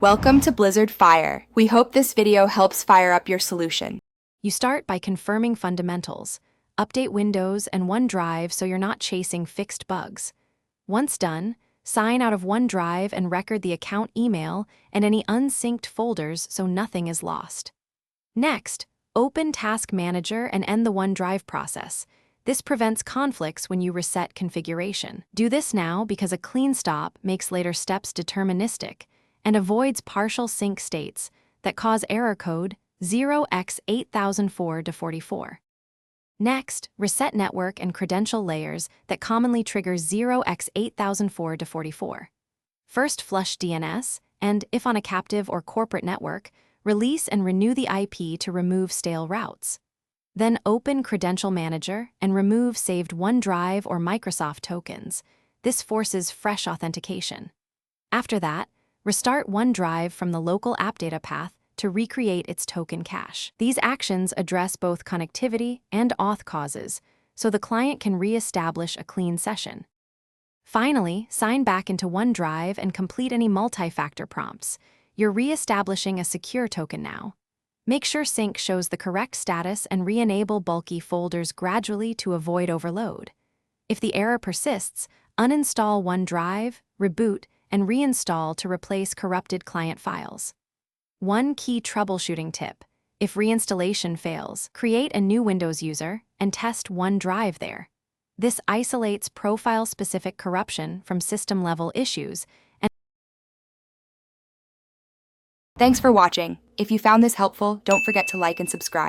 Welcome to Blizzard Fire. We hope this video helps fire up your solution. You start by confirming fundamentals. Update Windows and OneDrive so you're not chasing fixed bugs. Once done, sign out of OneDrive and record the account email and any unsynced folders so nothing is lost. Next, open Task Manager and end the OneDrive process. This prevents conflicts when you reset configuration. Do this now because a clean stop makes later steps deterministic and avoids partial sync states that cause error code 0x8004de44. Next, reset network and credential layers that commonly trigger 0x8004de44. First, flush DNS, and if on a captive or corporate network, release and renew the IP to remove stale routes. Then open Credential Manager and remove saved OneDrive or Microsoft tokens. This forces fresh authentication. After that, restart OneDrive from the local app data path to recreate its token cache. These actions address both connectivity and auth causes, so the client can re-establish a clean session. Finally, sign back into OneDrive and complete any multi-factor prompts. You're re-establishing a secure token now. Make sure sync shows the correct status and re-enable bulky folders gradually to avoid overload. If the error persists, uninstall OneDrive, reboot, and reinstall to replace corrupted client files. One key troubleshooting tip: if reinstallation fails, create a new Windows user and test OneDrive there. This isolates profile-specific corruption from system-level issues. Thanks for watching. If you found this helpful, don't forget to like and subscribe.